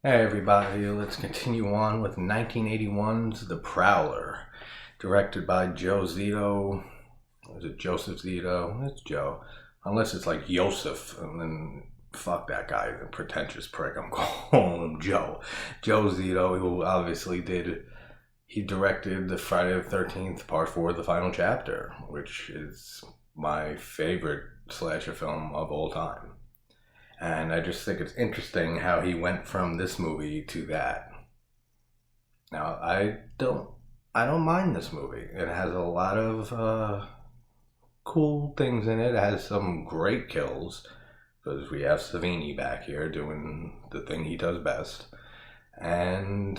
Hey everybody, let's continue on with 1981's The Prowler, directed by Joe Zito. Is it Joseph Zito? It's Joe. Unless it's like Yosef, and then fuck that guy, the pretentious prick. I'm calling him Joe. Joe Zito, who obviously he directed the Friday the 13th Part 4, The Final Chapter, which is my favorite slasher film of all time. And I just think it's interesting how he went from this movie to that. Now, I don't mind this movie. It has a lot of cool things in it. It has some great kills because we have Savini back here doing the thing he does best, and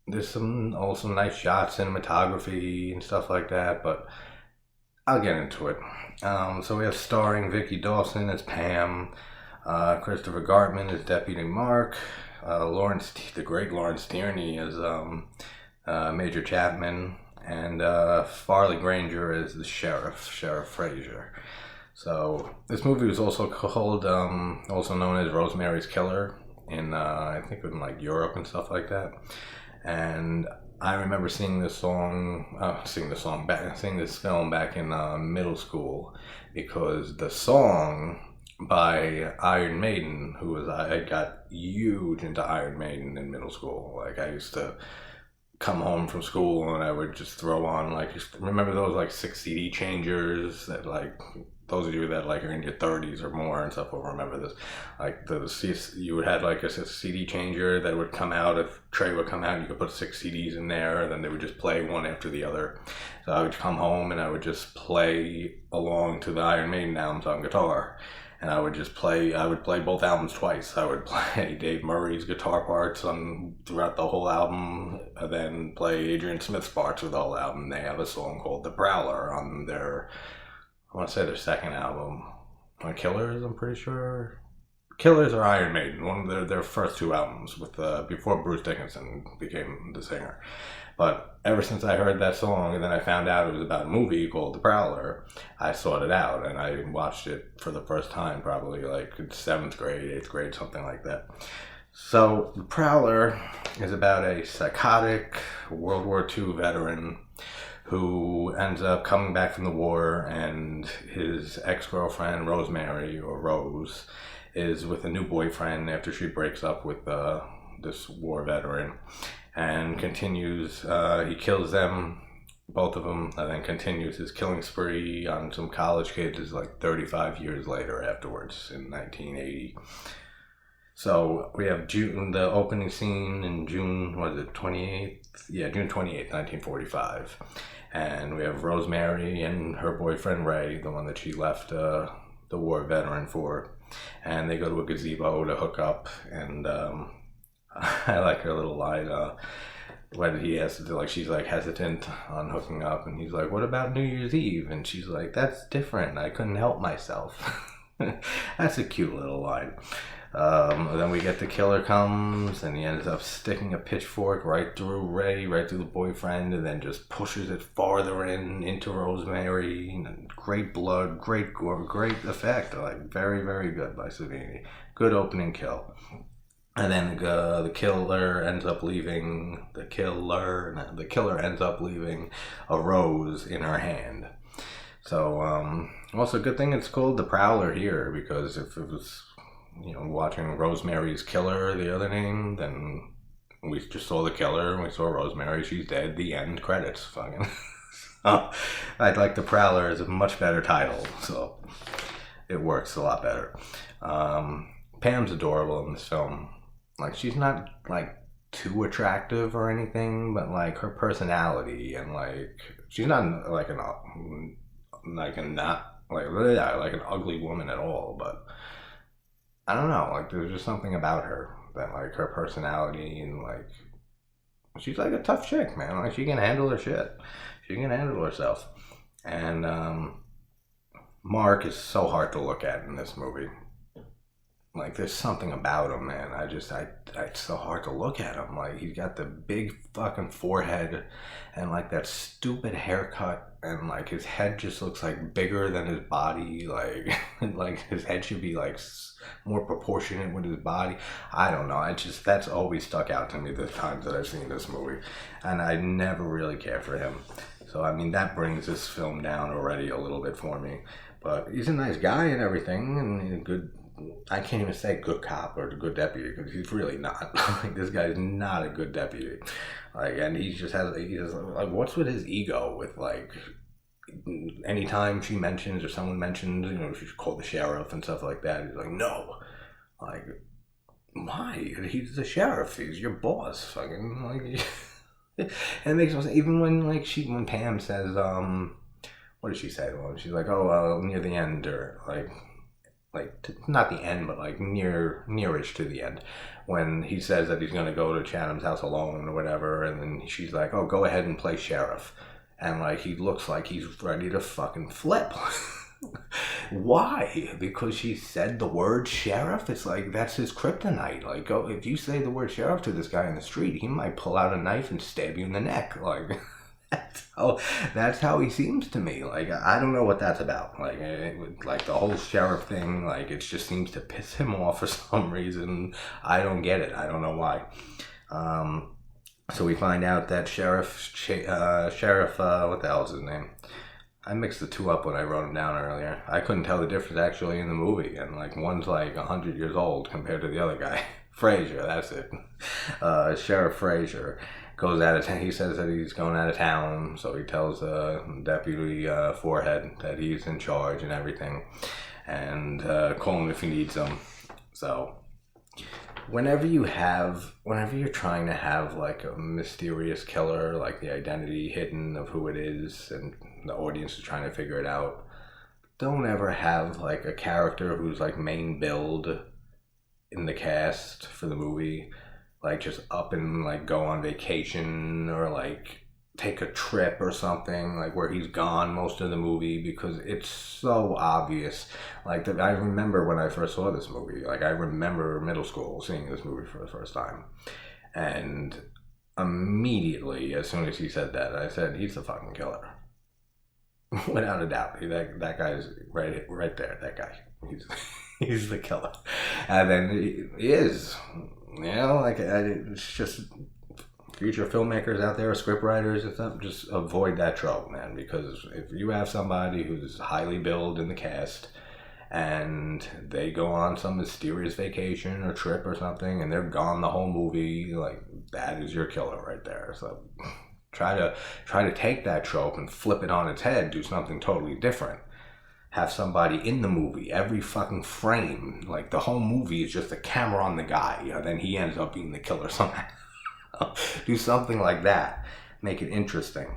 there's some also nice shots, cinematography, and stuff like that. But I'll get into it. So we have starring Vicky Dawson as Pam. Christopher Gartman is Deputy Mark. The great Lawrence Tierney is Major Chapman, and Farley Granger is the Sheriff Fraser. So this movie was also called, also known as Rosemary's Killer in I think in like Europe and stuff like that. And I remember seeing this film back in middle school because the song by Iron Maiden, I got huge into Iron Maiden in middle school. Like I used to come home from school and I would just throw on remember those like 6 CD changers that like those of you that like are in your 30s or more and stuff will remember this. Like you would have like a CD changer that would come out, a tray would come out and you could put 6 CDs in there and then they would just play one after the other. So I would come home and I would just play along to the Iron Maiden albums on guitar. And I would play both albums twice. I would play Dave Murray's guitar parts throughout the whole album, and then play Adrian Smith's parts with the whole album. They have a song called The Prowler on I want to say their second album. On Killers, I'm pretty sure. Killers or Iron Maiden, one of their first two albums before Bruce Dickinson became the singer. But ever since I heard that song and then I found out it was about a movie called The Prowler, I sought it out and I watched it for the first time probably like in 7th grade, 8th grade, something like that. So The Prowler is about a psychotic World War II veteran who ends up coming back from the war, and his ex-girlfriend Rosemary, or Rose, is with a new boyfriend after she breaks up with this war veteran, and continues, he kills them, both of them, and then continues his killing spree on some college kids like 35 years later afterwards in 1980. So we have the opening scene in June, was it 28th? Yeah, June 28th, 1945. And we have Rosemary and her boyfriend Ray, the one that she left the war veteran for. And they go to a gazebo to hook up. And I like her little line when he has to do, like, she's like hesitant on hooking up. And he's like, what about New Year's Eve? And she's like, that's different. I couldn't help myself. That's a cute little line. Then we get the killer comes and he ends up sticking a pitchfork right through Ray, right through the boyfriend, and then just pushes it farther into Rosemary. And great blood, great gore, great effect. Like very, very good by Savini. Good opening kill. And then the killer ends up leaving a rose in her hand. So also good thing it's called The Prowler here, because if it was watching Rosemary's Killer, the other name, then we just saw the killer and we saw Rosemary, she's dead, the end, credits, fucking. So, I'd like The Prowler is a much better title, so it works a lot better. Pam's adorable in this film. Like, she's not like too attractive or anything, but like her personality and like she's not like an ugly woman at all, but I don't know, like there's just something about her that like her personality and like she's like a tough chick, man. Like she can handle her shit. She can handle herself. And Mark is so hard to look at in this movie. Like, there's something about him, man. It's so hard to look at him. Like, he's got the big fucking forehead and, like, that stupid haircut. And, like, his head just looks, like, bigger than his body. Like, like, his head should be, like, more proportionate with his body. I don't know. That's always stuck out to me the times that I've seen this movie. And I never really cared for him. So, I mean, that brings this film down already a little bit for me. But he's a nice guy and everything, and he's a good... I can't even say good cop or good deputy, because he's really not. Like, this guy's not a good deputy. Like, and he just like, what's with his ego with, like, anytime she mentions or someone mentions, you know, she should call the sheriff and stuff like that. He's like, no. Like, why? He's the sheriff. He's your boss. Fucking, like, and it makes no sense. Even when, like, when Pam says, what did she say? Well, she's like, oh, near the end, or, like, not the end, but like nearish to the end, when he says that he's going to go to Chatham's house alone or whatever, and then she's like, oh, go ahead and play sheriff, and like he looks like he's ready to fucking flip. Why? Because she said the word sheriff? It's like, that's his kryptonite. Like, oh, if you say the word sheriff to this guy in the street, he might pull out a knife and stab you in the neck. Like, that's how he seems to me. Like, I don't know what that's about. Like the whole sheriff thing, like, it just seems to piss him off for some reason. I don't get it. I don't know why. So we find out that Sheriff, what the hell is his name? I mixed the two up when I wrote them down earlier. I couldn't tell the difference actually in the movie, and like one's like 100 years old compared to the other guy. Frazier, that's it. Sheriff Frazier goes out of town. He says that he's going out of town, so he tells Deputy Forehead that he's in charge and everything, and call him if he needs him. So whenever you're trying to have like a mysterious killer, like the identity hidden of who it is, and the audience is trying to figure it out, don't ever have like a character who's like main build in the cast for the movie, like just up and like go on vacation or like take a trip or something, like where he's gone most of the movie, because it's so obvious. Like, I remember when I first saw this movie, like I remember middle school seeing this movie for the first time, and immediately as soon as he said that, I said, he's the fucking killer. Without a doubt. That guy's right there. That guy, he's the killer. And then he is, you know, like, it's just future filmmakers out there, script writers and stuff, just avoid that trope, man, because if you have somebody who's highly billed in the cast and they go on some mysterious vacation or trip or something and they're gone the whole movie, like, that is your killer right there. So try to take that trope and flip it on its head, do something totally different. Have somebody in the movie, every fucking frame, like the whole movie is just a camera on the guy, and then he ends up being the killer somehow. Do something like that. Make it interesting.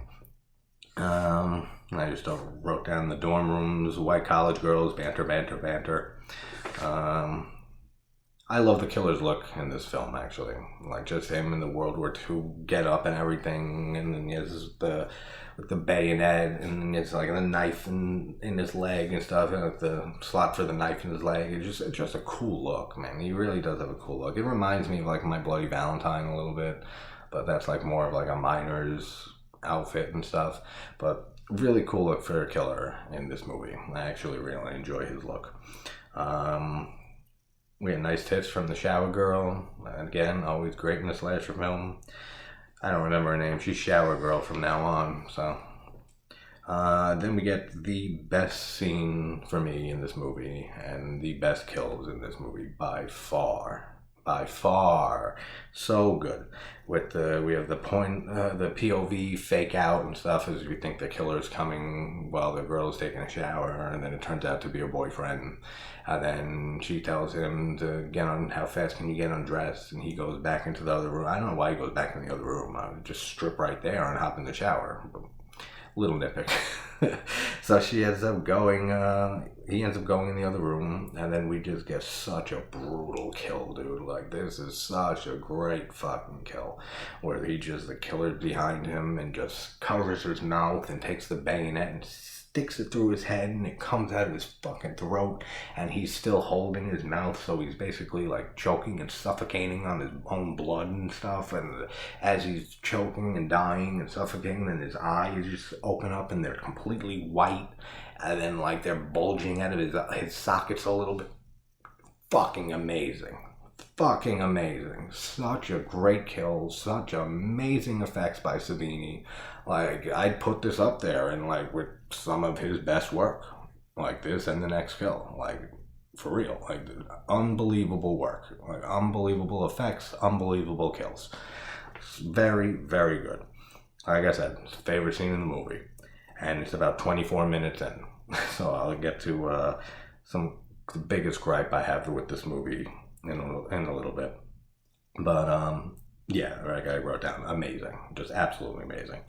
I just wrote down the dorm rooms, white college girls, banter, banter, banter. I love the killer's look in this film, actually. Like, just him in the World War II get up and everything, and then he has with the bayonet, and then it's like the knife in his leg and stuff, and like the slot for the knife in his leg. It's just a cool look, man. He really does have a cool look. It reminds me of like My Bloody Valentine a little bit, but that's like more of like a miner's outfit and stuff. But really cool look for a killer in this movie. I actually really enjoy his look. We had nice tips from the shower girl. Again, always great in a slasher film. I don't remember her name. She's Shower Girl from now on. So then we get the best scene for me in this movie, and the best kills in this movie by far. By far. So good. We have the POV fake out and stuff as we think the killer's coming while the girl is taking a shower, and then it turns out to be her boyfriend. And then she tells him to get on, how fast can you get undressed? And he goes back into the other room. I don't know why he goes back in the other room. I would just strip right there and hop in the shower. Little nitpick. So he ends up going in the other room, and then we just get such a brutal kill, dude. Like, this is such a great fucking kill, where the killer's behind him and just covers his mouth and takes the bayonet and sticks it through his head and it comes out of his fucking throat, and he's still holding his mouth, so he's basically like choking and suffocating on his own blood and stuff. And as he's choking and dying and suffocating, and his eyes just open up and they're completely white, and then like they're bulging out of his sockets a little bit. Fucking amazing. Fucking amazing. Such a great kill. Such amazing effects by Savini. Like, I'd put this up there and like with some of his best work. Like this and the next kill. Like, for real. Like, unbelievable work. Like, unbelievable effects. Unbelievable kills. Very, very good. Like I said, it's favorite scene in the movie. And it's about 24 minutes in. So I'll get to the biggest gripe I have with this movie in a little bit. But yeah, like I wrote down, amazing, just absolutely amazing.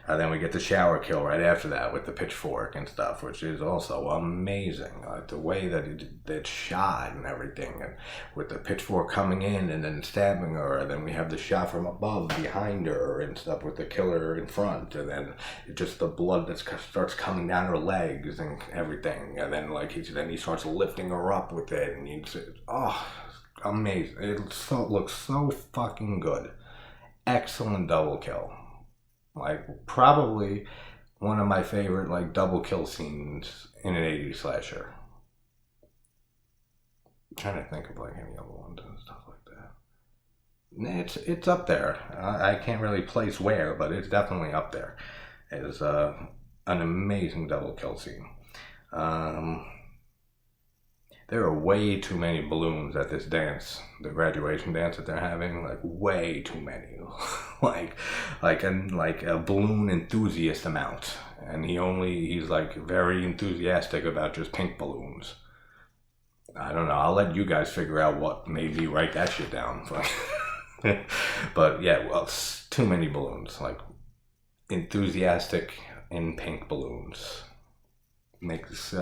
Then we get the shower kill right after that with the pitchfork and stuff, which is also amazing. Like the way that it's shot and everything, and with the pitchfork coming in and then stabbing her, and then we have the shot from above behind her and stuff with the killer in front, and then just the blood that starts coming down her legs and everything, and then like he starts lifting her up with it, and amazing. It looks so fucking good. Excellent double kill. Like, probably one of my favorite, like, double kill scenes in an 80s slasher. I'm trying to think of, like, any other ones and stuff like that. It's up there. I can't really place where, but it's definitely up there. It's an amazing double kill scene. There are way too many balloons at this dance, the graduation dance that they're having. Like, way too many. like a balloon enthusiast amount. And he's like very enthusiastic about just pink balloons. I don't know. I'll let you guys figure out what made me write that shit down. But yeah, well, it's too many balloons. Like, enthusiastic in pink balloons makes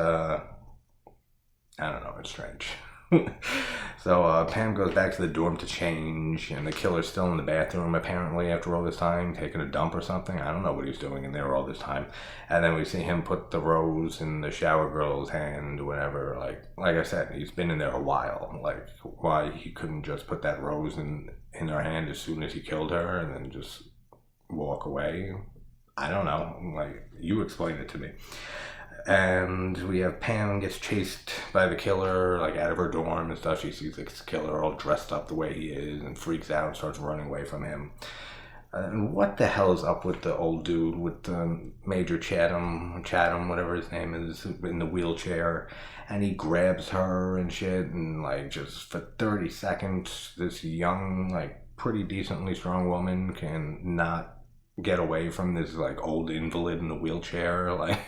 I don't know, it's strange. So Pam goes back to the dorm to change, and the killer's still in the bathroom apparently after all this time, taking a dump or something. I don't know what he's doing in there all this time. And then we see him put the rose in the shower girl's hand, whatever. Like I said, he's been in there a while. Like, why he couldn't just put that rose in her hand as soon as he killed her and then just walk away? I don't know. Like, you explain it to me. And we have Pam gets chased by the killer, like, out of her dorm and stuff. She sees the killer all dressed up the way he is and freaks out and starts running away from him. And what the hell is up with the old dude with the Major Chatham, whatever his name is, in the wheelchair? And he grabs her and shit, and, like, just for 30 seconds, this young, like, pretty decently strong woman can not get away from this, like, old invalid in the wheelchair, like...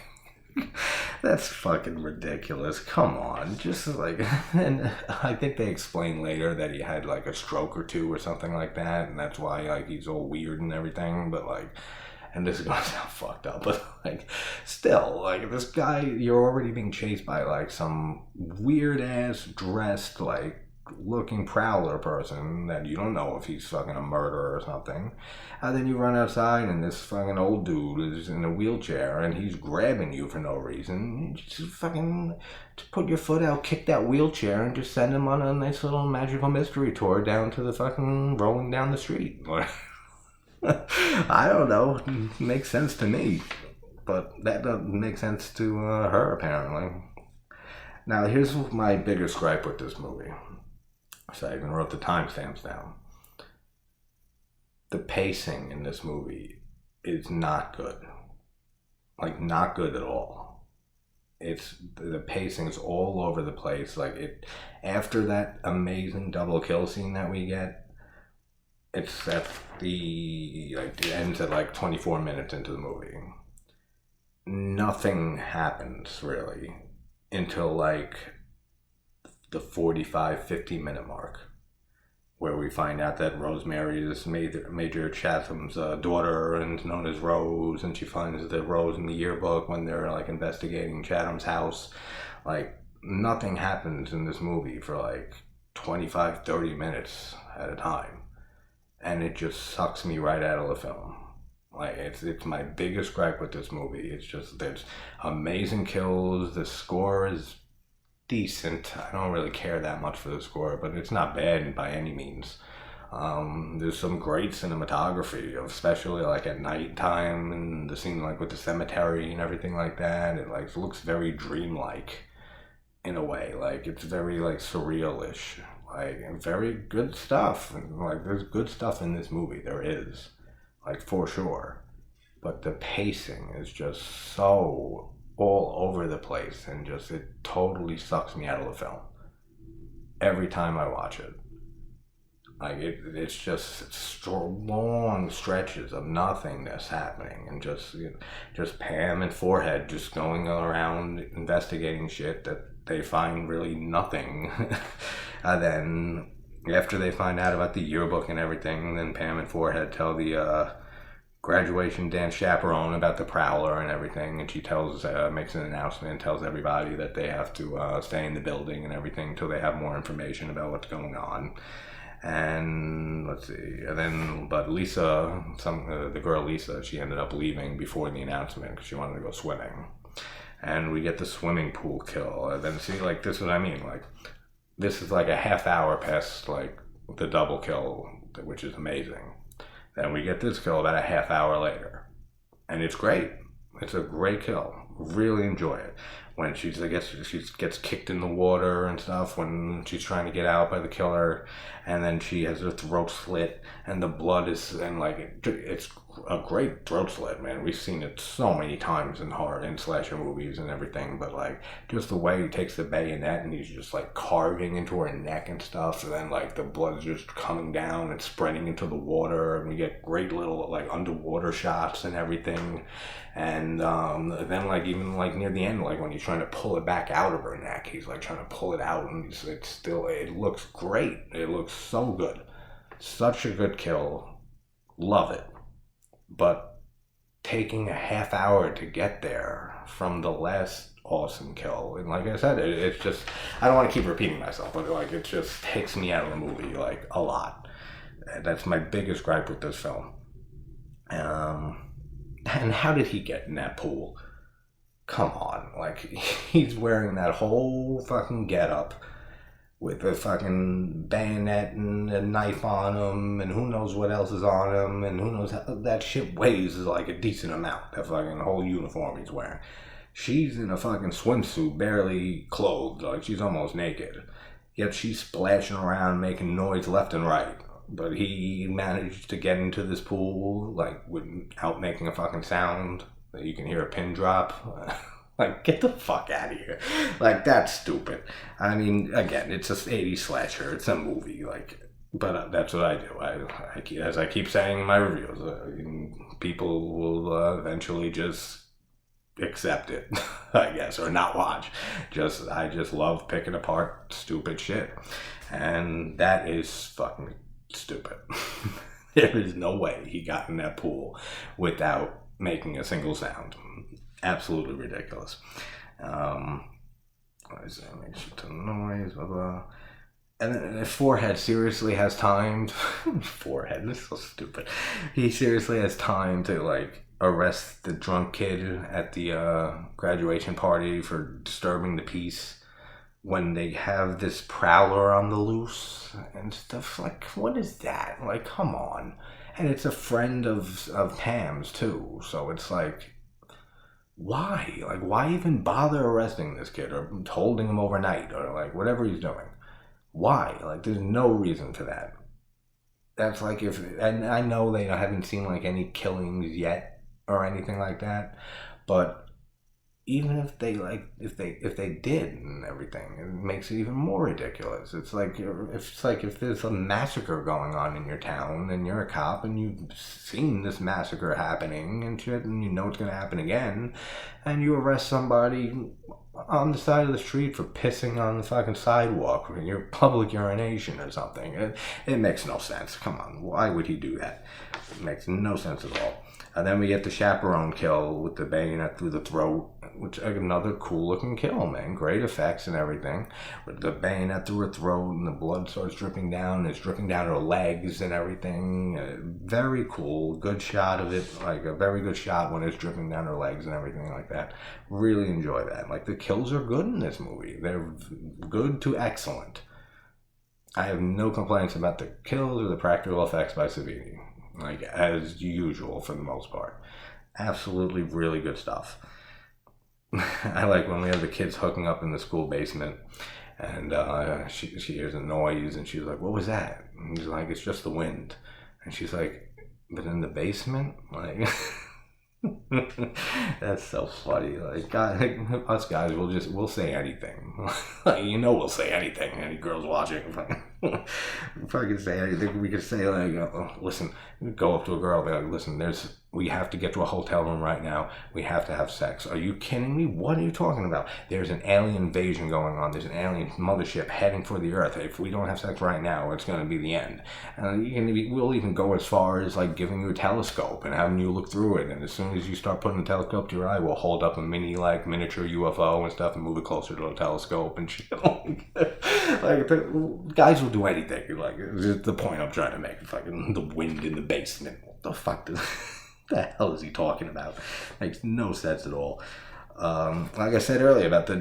That's fucking ridiculous. Come on. Just like, and I think they explain later that he had like a stroke or two or something like that, and that's why like he's all weird and everything. But like, and this is gonna sound fucked up, but like, still, like, this guy, you're already being chased by like some weird ass dressed like looking Prowler person that you don't know if he's fucking a murderer or something. And then you run outside and this fucking old dude is in a wheelchair and he's grabbing you for no reason. You just fucking just put your foot out, kick that wheelchair, and just send him on a nice little magical mystery tour down to the fucking rolling down the street. I don't know. It makes sense to me. But that doesn't make sense to her, apparently. Now, here's my biggest gripe with this movie. So I even wrote the timestamps down. The pacing in this movie is not good. Like, not good at all. The pacing is all over the place. Like, it after that amazing double kill scene that we get, it's at it ends at like 24 minutes into the movie. Nothing happens really until like the 45-50 minute mark, where we find out that Rosemary is Major Chatham's daughter and known as Rose, and she finds the Rose in the yearbook when they're like investigating Chatham's house. Like, nothing happens in this movie for like 25-30 minutes at a time, and it just sucks me right out of the film. Like it's my biggest gripe with this movie. It's just there's amazing kills. The score is decent. I don't really care that much for the score, but it's not bad by any means. There's some great cinematography, especially like at nighttime and the scene like with the cemetery and everything like that. It like looks very dreamlike in a way. Like it's very like surrealish. Like and very good stuff. And, like there's good stuff in this movie. There is, like for sure. But the pacing is just so all over the place and just it totally sucks me out of the film every time I watch it. Like it's just long stretches of nothingness happening, and just Pam and Forehead just going around investigating shit that they find really nothing. And then after they find out about the yearbook and everything, then Pam and Forehead tell the graduation dance chaperone about the Prowler and everything, and she makes an announcement and tells everybody that they have to stay in the building and everything until they have more information about what's going on. And let's see, and then but Lisa, the girl Lisa, she ended up leaving before the announcement because she wanted to go swimming. And we get the swimming pool kill. And then see, like this is what I mean. Like this is like a half hour past like the double kill, which is amazing. Then we get this kill about a half hour later, and it's great. It's a great kill. Really enjoy it. When she gets kicked in the water and stuff when she's trying to get out by the killer, and then she has her throat slit and the blood is and like it's a great throat slit, man. We've seen it so many times in horror and slasher movies and everything, but like just the way he takes the bayonet and he's just like carving into her neck and stuff, and then like the blood is just coming down and spreading into the water, and we get great little like underwater shots and everything. And then like even like near the end, like when he's trying to pull it back out of her neck, he's like trying to pull it out, and it looks great. It looks so good. Such a good kill. Love it. But taking a half hour to get there from the last awesome kill, and like I said, it's just, I don't want to keep repeating myself, but like it just takes me out of the movie like a lot. That's my biggest gripe with this film. And how did he get in that pool? Come on, like he's wearing that whole fucking getup with a fucking bayonet and a knife on him, and who knows what else is on him, and who knows how that shit weighs is like a decent amount. That fucking whole uniform he's wearing. She's in a fucking swimsuit, barely clothed, like she's almost naked. Yet she's splashing around, making noise left and right. But he managed to get into this pool, like, without making a fucking sound. That you can hear a pin drop. Like, get the fuck out of here. Like, that's stupid. I mean, again, it's a 80s slasher. It's a movie, like, but that's what I do. As I keep saying in my reviews, people will eventually just accept it, I guess, or not watch. I just love picking apart stupid shit. And that is fucking stupid. There is no way he got in that pool without making a single sound. Absolutely ridiculous. What is that? Makes a noise, blah, blah. And then if Forehead seriously has time Forehead, this is so stupid. He seriously has time to like arrest the drunk kid at the graduation party for disturbing the peace when they have this Prowler on the loose and stuff. Like, what is that? Like, come on. And it's a friend of Pam's too, so it's like, why? Like, why even bother arresting this kid or holding him overnight or like whatever he's doing? Why? Like, there's no reason for that. That's like and I know they haven't seen like any killings yet or anything like that, but even if they did and everything, it makes it even more ridiculous. It's like if there's a massacre going on in your town and you're a cop and you've seen this massacre happening and shit, and you know it's going to happen again, and you arrest somebody on the side of the street for pissing on the fucking sidewalk or your public urination or something. It makes no sense. Come on, why would he do that? It makes no sense at all. And then we get the chaperone kill with the bayonet through the throat, which is another cool looking kill, man. Great effects and everything. With the bayonet through her throat and the blood starts dripping down. It's dripping down her legs and everything. Very cool. Good shot of it. Like a very good shot when it's dripping down her legs and everything like that. Really enjoy that. Like the kills are good in this movie. They're good to excellent. I have no complaints about the kills or the practical effects by Savini. Like, as usual for the most part. Absolutely really good stuff. I like when we have the kids hooking up in the school basement and she hears a noise and she's like, what was that? And he's like, it's just the wind. And she's like, but in the basement? Like, that's so funny. Like, God, us guys, we'll say anything. We'll say anything. Any girls watching, fucking say anything. We could say like, listen, go up to a girl, be like, listen, we have to get to a hotel room right now. We have to have sex. Are you kidding me? What are you talking about? There's an alien invasion going on. There's an alien mothership heading for the Earth. If we don't have sex right now, it's going to be the end. And we'll even go as far as like giving you a telescope and having you look through it. And as soon as you start putting the telescope to your eye, we'll hold up a miniature UFO and stuff and move it closer to the telescope and shit. Guys will do anything. Like, it's the point I'm trying to make. Fucking the wind in the basement. What the fuck the hell is he talking about? Makes no sense at all. Like I said earlier about the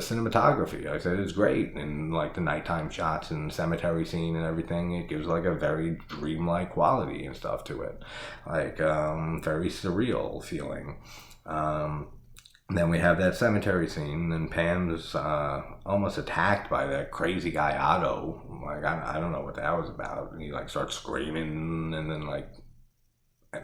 cinematography, I said it's great, and like the nighttime shots and cemetery scene and everything, it gives like a very dreamlike quality and stuff to it, like very surreal feeling. Then we have that cemetery scene, and Pam's almost attacked by that crazy guy Otto. Like I don't know what that was about. And he like starts screaming, and then like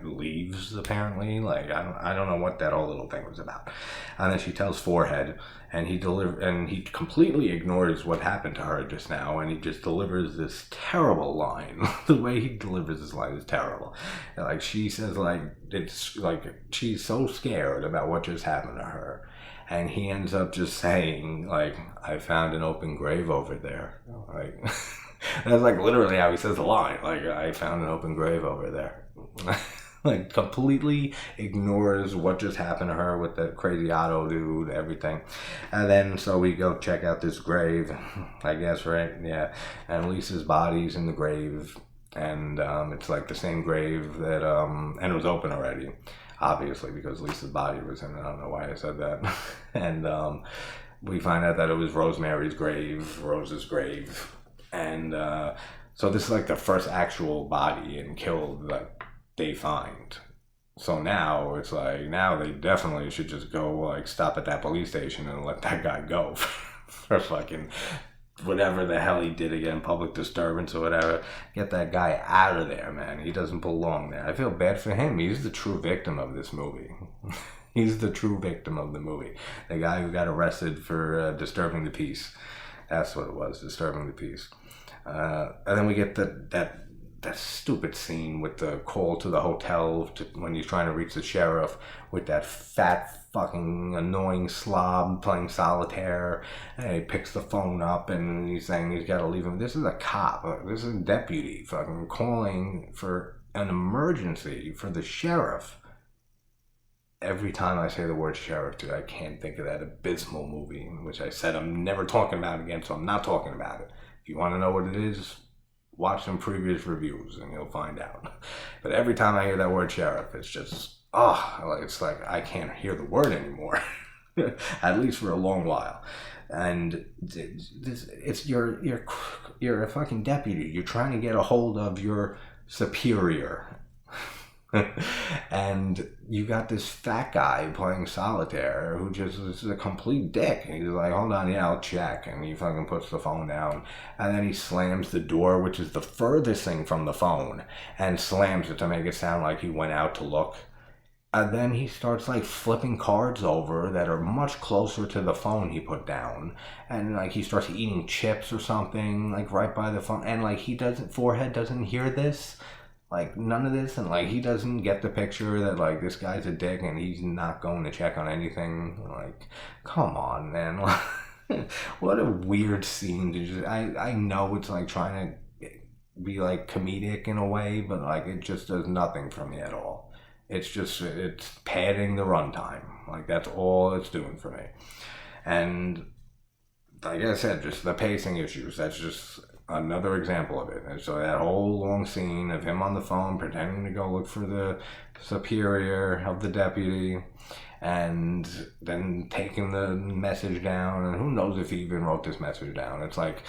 leaves apparently. Like I don't know what that whole little thing was about. And then she tells Forehead, and he completely ignores what happened to her just now, and he just delivers this terrible line. The way he delivers this line is terrible. Like she says, like it's like she's so scared about what just happened to her, and he ends up just saying like, I found an open grave over there. Like that's like literally how he says the line. Like, I found an open grave over there. Like, completely ignores what just happened to her with that crazy Otto dude, everything. And then, so we go check out this grave, I guess, right? Yeah. And Lisa's body's in the grave. And it's like the same grave that, and it was open already, obviously, because Lisa's body was in it. I don't know why I said that. And we find out that it was Rosemary's grave, Rose's grave. And so this is like the first actual body and killed that they find. So now it's like, now they definitely should just go like stop at that police station and let that guy go for fucking whatever the hell he did again, public disturbance or whatever. Get that guy out of there, man. He doesn't belong there. I feel bad for him. He's the true victim of this movie. He's the true victim of the movie. The guy who got arrested for disturbing the peace. That's what it was, disturbing the peace. And then we get that stupid scene with the call to the hotel when he's trying to reach the sheriff with that fat fucking annoying slob playing solitaire. And he picks the phone up and he's saying he's got to leave him. This is a cop. This is a deputy fucking calling for an emergency for the sheriff. Every time I say the word sheriff, dude, I can't think of that abysmal movie, which I said I'm never talking about again, so I'm not talking about it. If you want to know what it is, watch some previous reviews and you'll find out. But every time I hear that word sheriff, it's just, it's like I can't hear the word anymore. At least for a long while. And you're a fucking deputy. You're trying to get a hold of your superior. And you got this fat guy playing solitaire who just is a complete dick. He's like, hold on, yeah, I'll check. And he fucking puts the phone down. And then he slams the door, which is the furthest thing from the phone, and slams it to make it sound like he went out to look. And then he starts like flipping cards over that are much closer to the phone he put down. And like he starts eating chips or something like right by the phone. And like Forehead doesn't hear this. Like, none of this, and, like, he doesn't get the picture that, like, this guy's a dick and he's not going to check on anything. Like, come on, man. What a weird scene to just... I know it's, like, trying to be, like, comedic in a way, but, like, it just does nothing for me at all. It's padding the runtime. Like, that's all it's doing for me. And like I said, just the pacing issues. That's just another example of it. And so that whole long scene of him on the phone pretending to go look for the superior of the deputy, and then taking the message down, and who knows if he even wrote this message down. It's like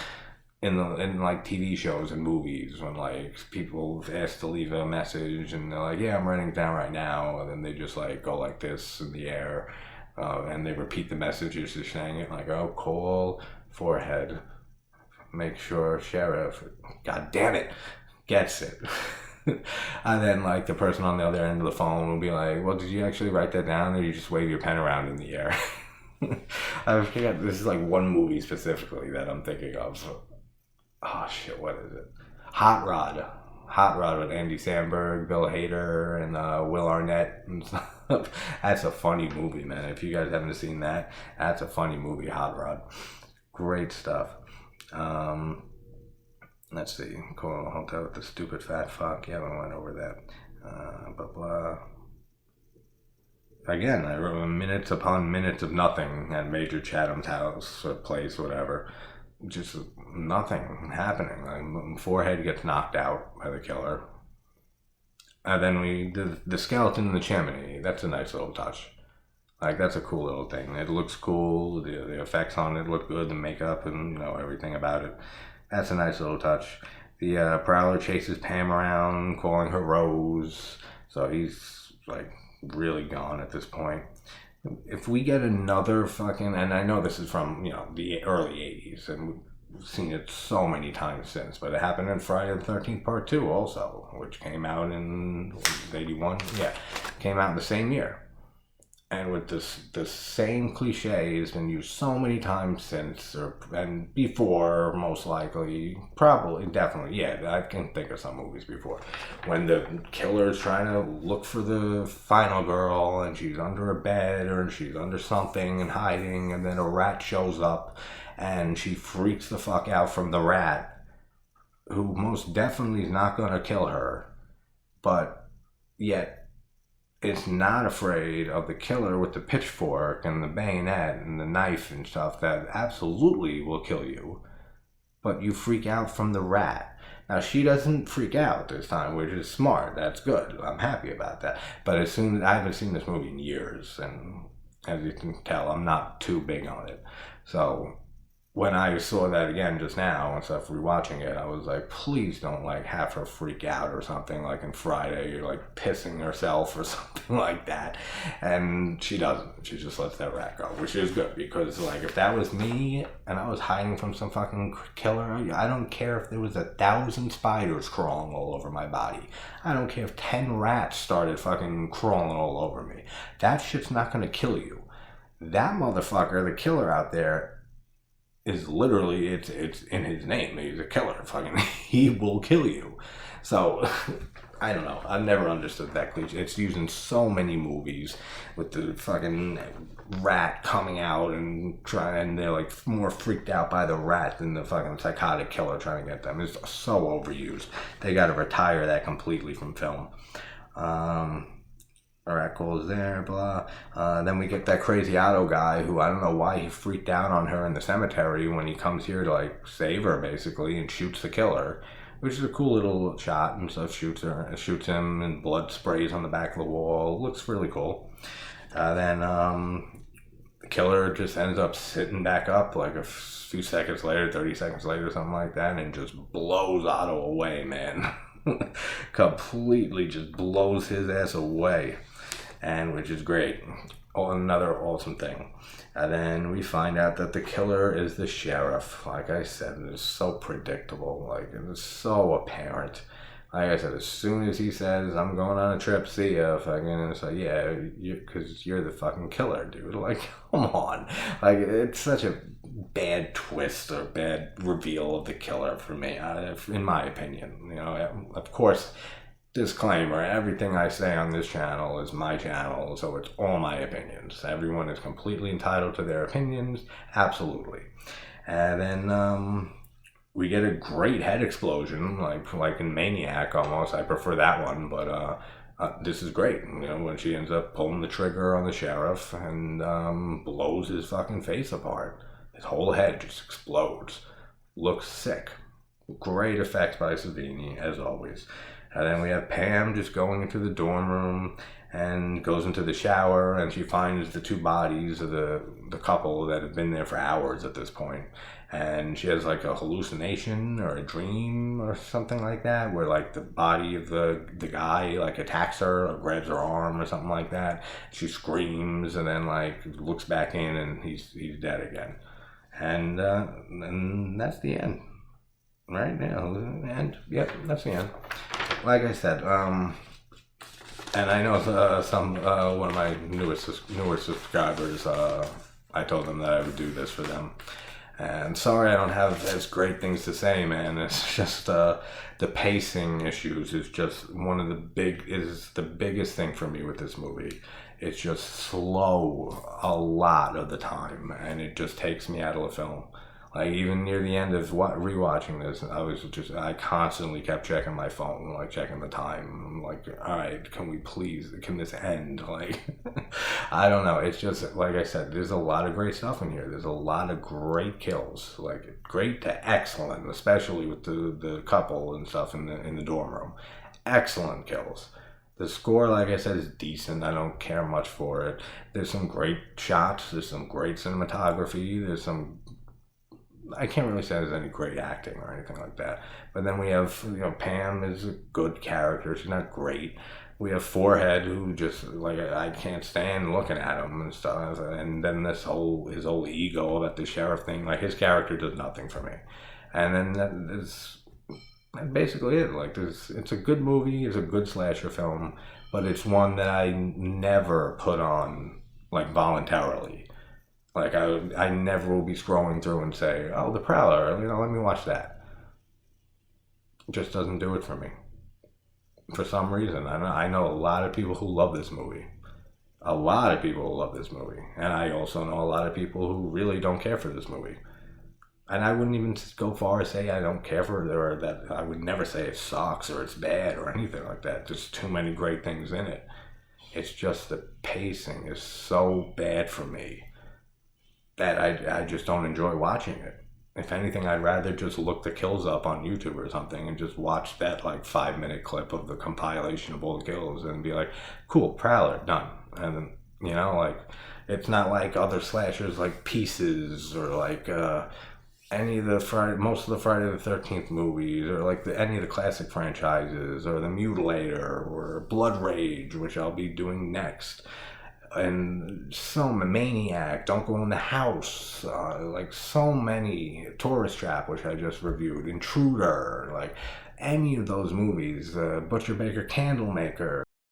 in like TV shows and movies when like people ask to leave a message and they're like, yeah, I'm writing it down right now, and then they just like go like this in the air, and they repeat the messages, just saying it like, oh, call forehead, make sure sheriff, god damn it, gets it. And then like the person on the other end of the phone will be like, well, did you actually write that down, or you just wave your pen around in the air? I forget, this is like one movie specifically that I'm thinking of. Oh shit, what is it? Hot Rod with Andy Samberg, Bill Hader, and Will Arnett and stuff. That's a funny movie, man. If you guys haven't seen that, that's a funny movie, Hot Rod. Great stuff. Let's see. Cool. Hotel with the stupid fat fuck. Yeah, we went over that. Blah blah. Again, I wrote minutes upon minutes of nothing at Major Chatham's house or place, whatever. Just nothing happening. Like, forehead gets knocked out by the killer. And then the skeleton in the chimney. That's a nice little touch. Like, that's a cool little thing. It looks cool. The effects on it look good. The makeup and, everything about it. That's a nice little touch. The Prowler chases Pam around, calling her Rose. So he's, like, really gone at this point. If we get another fucking... And I know this is from, the early 80s. And we've seen it so many times since. But it happened in Friday the 13th Part 2 also. Which came out in 81. Yeah. Came out in the same year. And with the same cliche has been used so many times since, and before, most likely, probably, definitely, yeah, I can think of some movies before, when the killer's trying to look for the final girl, and she's under a bed, or she's under something and hiding, and then a rat shows up, and she freaks the fuck out from the rat, who most definitely is not going to kill her, but yet it's not afraid of the killer with the pitchfork and the bayonet and the knife and stuff that absolutely will kill you. But you freak out from the rat. Now, she doesn't freak out this time, which is smart. That's good. I'm happy about that. But I haven't seen this movie in years, and as you can tell, I'm not too big on it. So when I saw that again just now and stuff, rewatching it, I was like, please don't like have her freak out or something like in Friday, you're like pissing herself or something like that. And she doesn't. She just lets that rat go, which is good, because like if that was me and I was hiding from some fucking killer, I don't care if there was 1,000 spiders crawling all over my body. I don't care if 10 rats started fucking crawling all over me. That shit's not gonna kill you. That motherfucker, the killer out there, is literally, it's in his name. He's a killer. Fucking, he will kill you. So, I don't know. I've never understood that cliche. It's used in so many movies with the fucking rat coming out and they're like more freaked out by the rat than the fucking psychotic killer trying to get them. It's so overused. They got to retire that completely from film. Rat goes there, blah. Then we get that crazy Otto guy who I don't know why he freaked out on her in the cemetery when he comes here to like save her basically and shoots the killer, which is a cool little shot and stuff. Shoots him, and blood sprays on the back of the wall. Looks really cool. Then the killer just ends up sitting back up like a few seconds later, 30 seconds later, something like that, and just blows Otto away, man. Completely just blows his ass away. And which is great. Another awesome thing. And then we find out that the killer is the sheriff. Like I said, it's so predictable. Like, it's so apparent. Like I said, as soon as he says, I'm going on a trip, see ya, fucking, it's like, yeah, because you're the fucking killer, dude. Like, come on. Like, it's such a bad twist or bad reveal of the killer for me, in my opinion. Of course, disclaimer, everything I say on this channel is my channel, so it's all my opinions. Everyone is completely entitled to their opinions, absolutely. And then we get a great head explosion, like in Maniac almost. I prefer that one, but This is great. You know, when she ends up pulling the trigger on the sheriff and blows his fucking face apart. His whole head just explodes. Looks sick. Great effects by Savini, as always. And then we have Pam just going into the dorm room and goes into the shower, and she finds the two bodies of the couple that have been there for hours at this point. And she has like a hallucination or a dream or something like that, where like the body of the guy like attacks her or grabs her arm or something like that. She screams and then like looks back in and he's dead again. And that's the end. Right now, and yep, that's the end. Like I said, and I know some one of my newer subscribers. I told them that I would do this for them, and sorry I don't have as great things to say, man. It's just the pacing issues is just the biggest thing for me with this movie. It's just slow a lot of the time, and it just takes me out of the film. Like, even near the end of rewatching this, I constantly kept checking my phone, like checking the time. I'm like, all right, can this end? Like, I don't know. It's just, like I said, there's a lot of great stuff in here. There's a lot of great kills, like great to excellent, especially with the couple and stuff in the dorm room. Excellent kills. The score, like I said, is decent. I don't care much for it. There's some great shots. There's some great cinematography. I can't really say there's any great acting or anything like that. But then we have, Pam is a good character. She's not great. We have Forehead, who just, like, I can't stand looking at him and stuff. And then his whole ego about the sheriff thing, like, his character does nothing for me. And then that's basically it. Like, it's a good movie. It's a good slasher film. But it's one that I never put on, like, voluntarily. Like, I never will be scrolling through and say, oh, the Prowler, let me watch that. It just doesn't do it for me. For some reason. I know a lot of people who love this movie. A lot of people who love this movie. And I also know a lot of people who really don't care for this movie. And I wouldn't even go far as say I don't care for it, or that I would never say it sucks or it's bad or anything like that. There's too many great things in it. It's just the pacing is so bad for me that I just don't enjoy watching it. If anything, I'd rather just look the kills up on YouTube or something and just watch that like 5-minute clip of the compilation of all the kills and be like, cool, Prowler, done. And then, like, it's not like other slashers like Pieces or like any of most of the Friday the 13th movies, or like any of the classic franchises, or the Mutilator or Blood Rage, which I'll be doing next. And Maniac, Don't Go in the House, like so many, Tourist Trap, which I just reviewed, Intruder, like any of those movies, Butcher Baker Candlemaker,